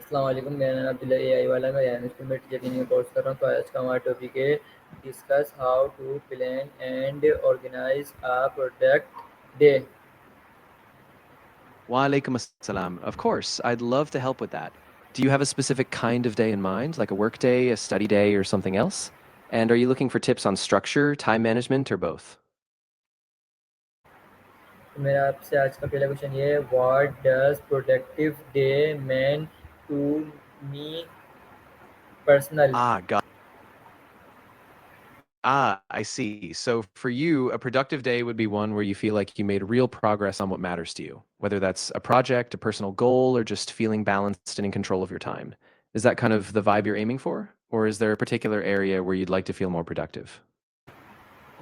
अस्सलाम वालेकुम, मेरा नाम अब्दुल्ला एआई वाला मैं रेहान स्कूल में टीचर ट्रेनिंग कोर्स कर रहा हूँ। तो आज का हमारा टॉपिक है discuss how to plan and organise a product day. Wa alaikum assalam. Of course, I'd love to help with that. Do you have a specific kind of day in mind, like a work day, a study day, or something else? And are you looking for tips on structure, time management, or both? तो मेरा आपसे आज का पहला question ये है, what does productive day mean to me personal. Ah, got I see. So for you, a productive day would be one where you feel like you made real progress on what matters to you, whether that's a project, a personal goal, or just feeling balanced and in control of your time. Is that kind of the vibe you're aiming for? Or is there a particular area where you'd like to feel more productive?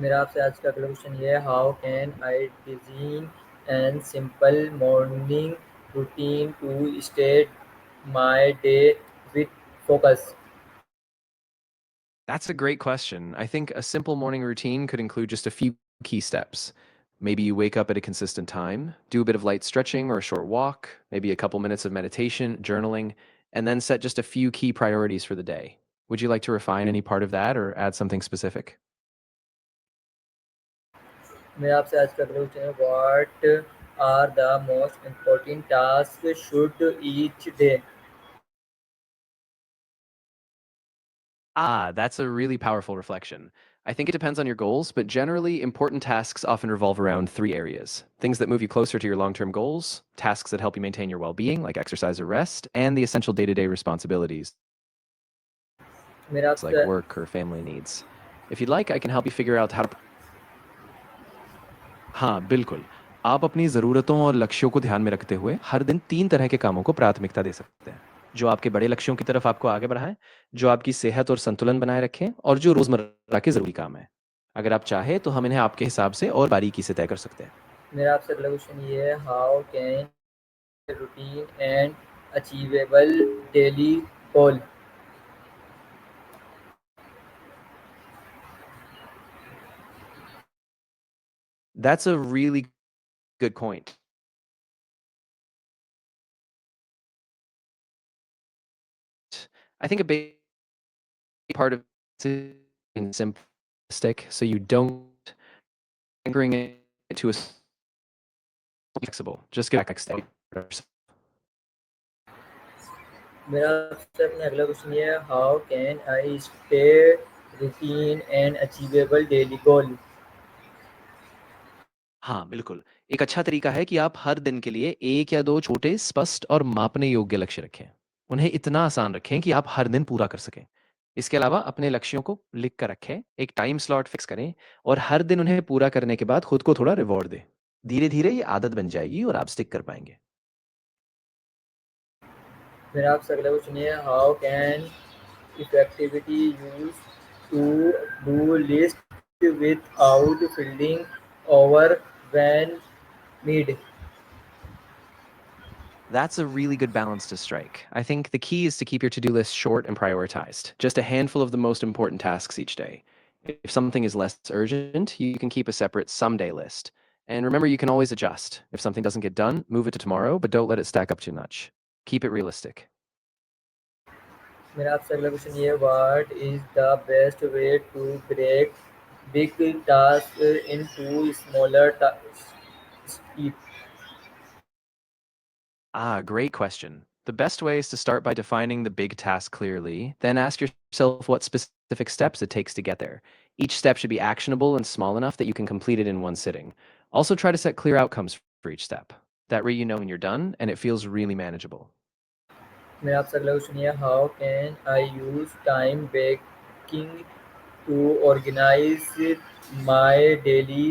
मेरा आपसे आज का अगला question ये है, how can I design and simple morning routine to start my day with focus. That's a great question. I think a simple morning routine could include just a few key steps. Maybe you wake up at a consistent time, do a bit of light stretching or a short walk, maybe a couple minutes of meditation, journaling, and then set just a few key priorities for the day. Would you like to refine any part of that or add something specific? मेरा आपसे आज का अगला question है, what are the most important task should each day. That's a really powerful reflection. I think it depends on your goals, but generally, important tasks often revolve around three areas: things that move you closer to your long term goals, tasks that help you maintain your well being, like exercise or rest, and the essential day to day responsibilities, मेरा like आपसे work or family needs. If you'd like, I can help you figure out how to. हाँ, बिल्कुल। आप अपनी ज़रूरतों और लक्ष्यों को ध्यान में रखते हुए हर दिन 3 तरह के कामों को प्राथमिकता दे सकते हैं। जो आपके बड़े लक्ष्यों की तरफ आपको आगे बढ़ाएँ, जो आपकी सेहत और संतुलन बनाए रखें और जो रोज़मर्रा के ज़रूरी काम हैं। अगर आप चाहें तो हम इन्हें आपके हिसाब से और बारीकी से तय कर सकते हैं। मेरा आपसे अगला क्वेश्चन ये है, how can routine and achievable daily goal. That's a really good point. I think a big part of it is being simplistic so you don't anchoring it to a flexible. Just get back step. मेरा आपसे अपना अगला question ये है, how can I stay routine and achievable daily goal. हाँ, बिल्कुल। एक अच्छा तरीका है कि आप हर दिन के लिए 1 या 2 छोटे, स्पष्ट और मापने योग्य लक्ष्य रखें। उन्हें इतना आसान रखें कि आप हर दिन पूरा कर सकें। इसके अलावा अपने लक्ष्यों को लिख कर रखें, एक टाइम स्लॉट फिक्स करें और हर दिन उन्हें पूरा करने के बाद खुद को थोड़ा रिवॉर्ड दें। धीरे-धीरे ये आदत बन जाएगी और आप स्टिक कर पाएँगे। मेरा आपसे अगला क्वेश्चन ये है, how can effectivity use to do list without feeling overwhelmed. That's a really good balance to strike. I think the key is to keep your to do list short and prioritized, just a handful of the most important tasks each day. If something is less urgent, you can keep a separate someday list. And remember, you can always adjust. If something doesn't get done, move it to tomorrow, but don't let it stack up too much. Keep it realistic. मेरा आपसे अगला question ये है, what is the best way to break big task into smaller steps. Great question. The best way is to start by defining the big task clearly, then ask yourself what specific steps it takes to get there. Each step should be actionable and small enough that you can complete it in one sitting. Also, try to set clear outcomes for each step. That way, you know when you're done and it feels really manageable. मेरा आपसे अगला question ये है, how can I use time baking to organise my daily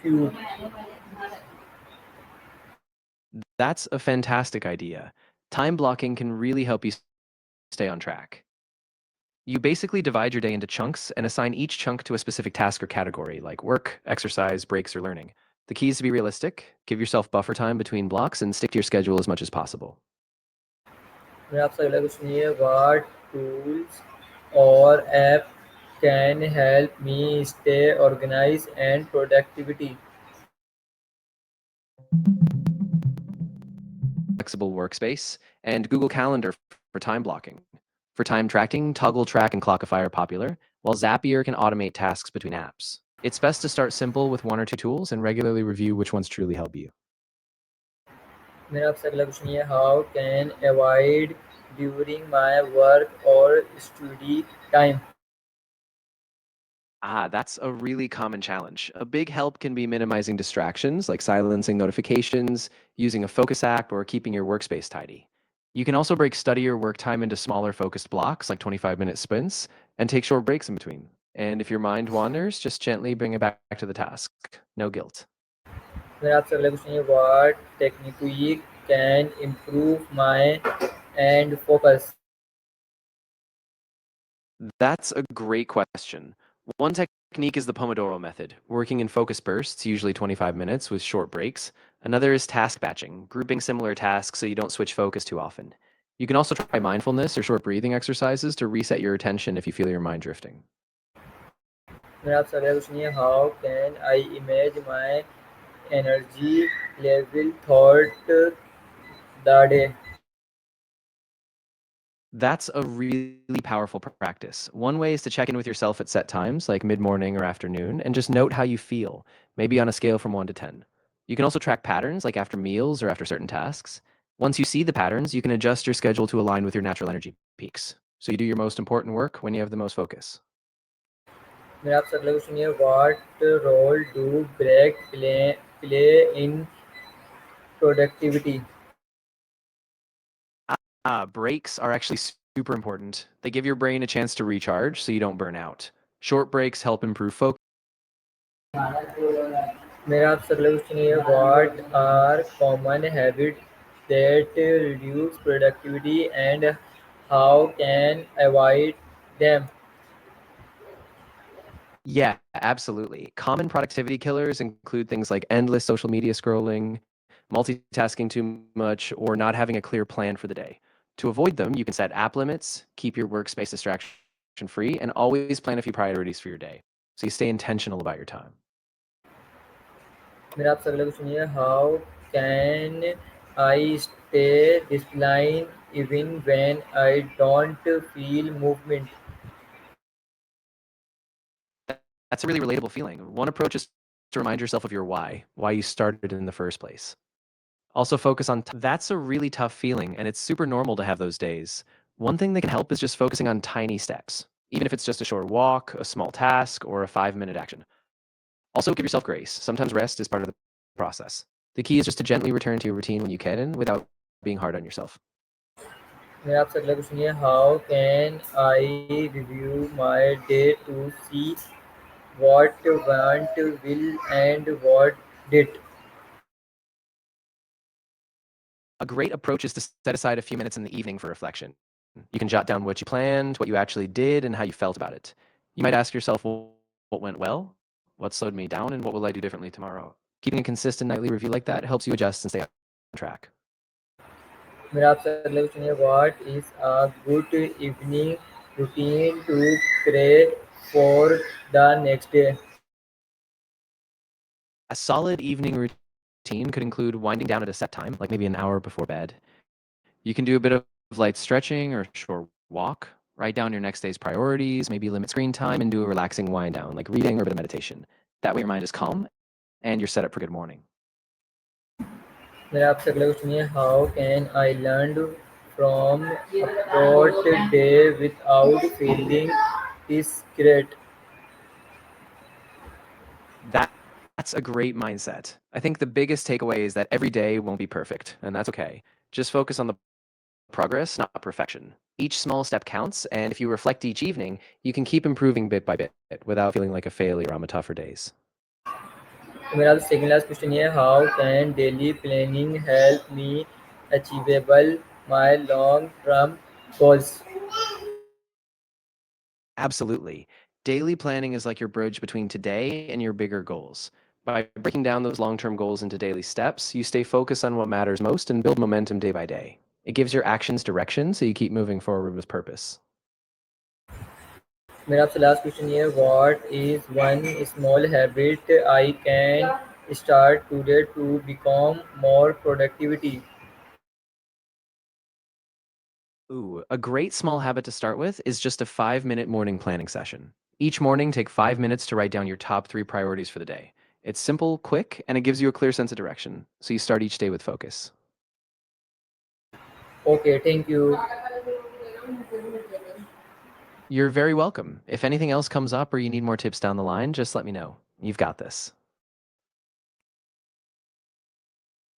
feud. That's a fantastic idea. Time blocking can really help you stay on track. You basically divide your day into chunks and assign each chunk to a specific task or category, like work, exercise, breaks, or learning. The key is to be realistic, give yourself buffer time between blocks, and stick to your schedule as much as possible. मेरा आपसे अगला question ये है, what tools or app can help me stay organise and productivity. flexible workspace, and Google Calendar for time blocking. For time tracking, Toggle Track and Clockify are popular, while Zapier can automate tasks between apps. It's best to start simple with one or two tools and regularly review which ones truly help you. मेरा आपसे अगला question ये how can avoid during my work और study time. That's a really common challenge. A big help can be minimizing distractions, like silencing notifications, using a focus app, or keeping your workspace tidy. You can also break study or work time into smaller focused blocks, like 25-minute sprints, and take short breaks in between. And if your mind wanders, just gently bring it back to the task. No guilt. मेरा आपसे अगला question ये what technically can improve my and focus. That's a great question. One technique is the Pomodoro method, working in focus bursts, usually 25 minutes with short breaks. Another is task batching, grouping similar tasks so you don't switch focus too often. You can also try mindfulness or short breathing exercises to reset your attention if you feel your mind drifting. मेरा आपसे अगला question ये how can I image my energy level thought the day. That's a really powerful practice. One way is to check in with yourself at set times, like mid morning or afternoon, and just note how you feel, maybe on a scale from 1 to 10. You can also track patterns, like after meals or after certain tasks. Once you see the patterns, you can adjust your schedule to align with your natural energy peaks. So you do your most important work when you have the most focus. मेरा आपसे अगला question ये what role do break play in productivity. Breaks are actually super important. They give your brain a chance to recharge so you don't burn out. Short breaks help improve focus. मेरा आपसे अगला question ये what are common habit that reduce productivity and how can avoid them. Yeah, absolutely. Common productivity killers include things like endless social media scrolling, multitasking too much, or not having a clear plan for the day. To avoid them, you can set app limits, keep your workspace distraction free, and always plan a few priorities for your day. So you stay intentional about your time. मेरा आपसे अगला question ये how can I stay discipline even when I don't feel movement. That's a really relatable feeling. One approach is to remind yourself of your why you started in the first place. Also focus on that's a really tough feeling and it's super normal to have those days. One thing that can help is just focusing on tiny steps, even if it's just a short walk, a small task, or a 5-minute action. Also give yourself grace. Sometimes rest is part of the process. The key is just to gently return to your routine when you can without being hard on yourself. मेरा आपसे अगला question ये how can I review my day to see what went will and what did. A great approach is to set aside a few minutes in the evening for reflection. You can jot down what you planned, what you actually did, and how you felt about it. You might ask yourself, well, what went well, what slowed me down, and what will I do differently tomorrow? Keeping a consistent nightly review like that helps you adjust and stay on track. मेरा आपसे अगला question है what is a good evening routine to pray for the next day. A solid evening routine could include winding down at a set time, like maybe an hour before bed. You can do a bit of light stretching or a short walk. Write down your next day's priorities, maybe limit screen time, and do a relaxing wind down, like reading or a bit of meditation. That way, your mind is calm and you're set up for good morning. मेरा आपसे अगला question है how can I learn from approach day without feeling disgrace. That, that's a great mindset. I think the biggest takeaway is that every day won't be perfect, and that's okay. Just focus on the progress, not perfection. Each small step counts, and if you reflect each evening, you can keep improving bit by bit without feeling like a failure on the tougher days. तो मेरा second last question ये है how can daily planning help me achievable my long term goals. Absolutely. Daily planning is like your bridge between today and your bigger goals. By breaking down those long term goals into daily steps, you stay focused on what matters most and build momentum day by day. It gives your actions direction so you keep moving forward with purpose. मेरा आपसे last question ये है what is one small habit I can start today to become more productivity. Ooh, a great small habit to start with is just a 5-minute morning planning session. Each morning, take 5 minutes to write down your top 3 priorities for the day. It's simple, quick, and it gives you a clear sense of direction, so you start each day with focus. Okay, thank you. You're very welcome. If anything else comes up or you need more tips down the line, just let me know. You've got this.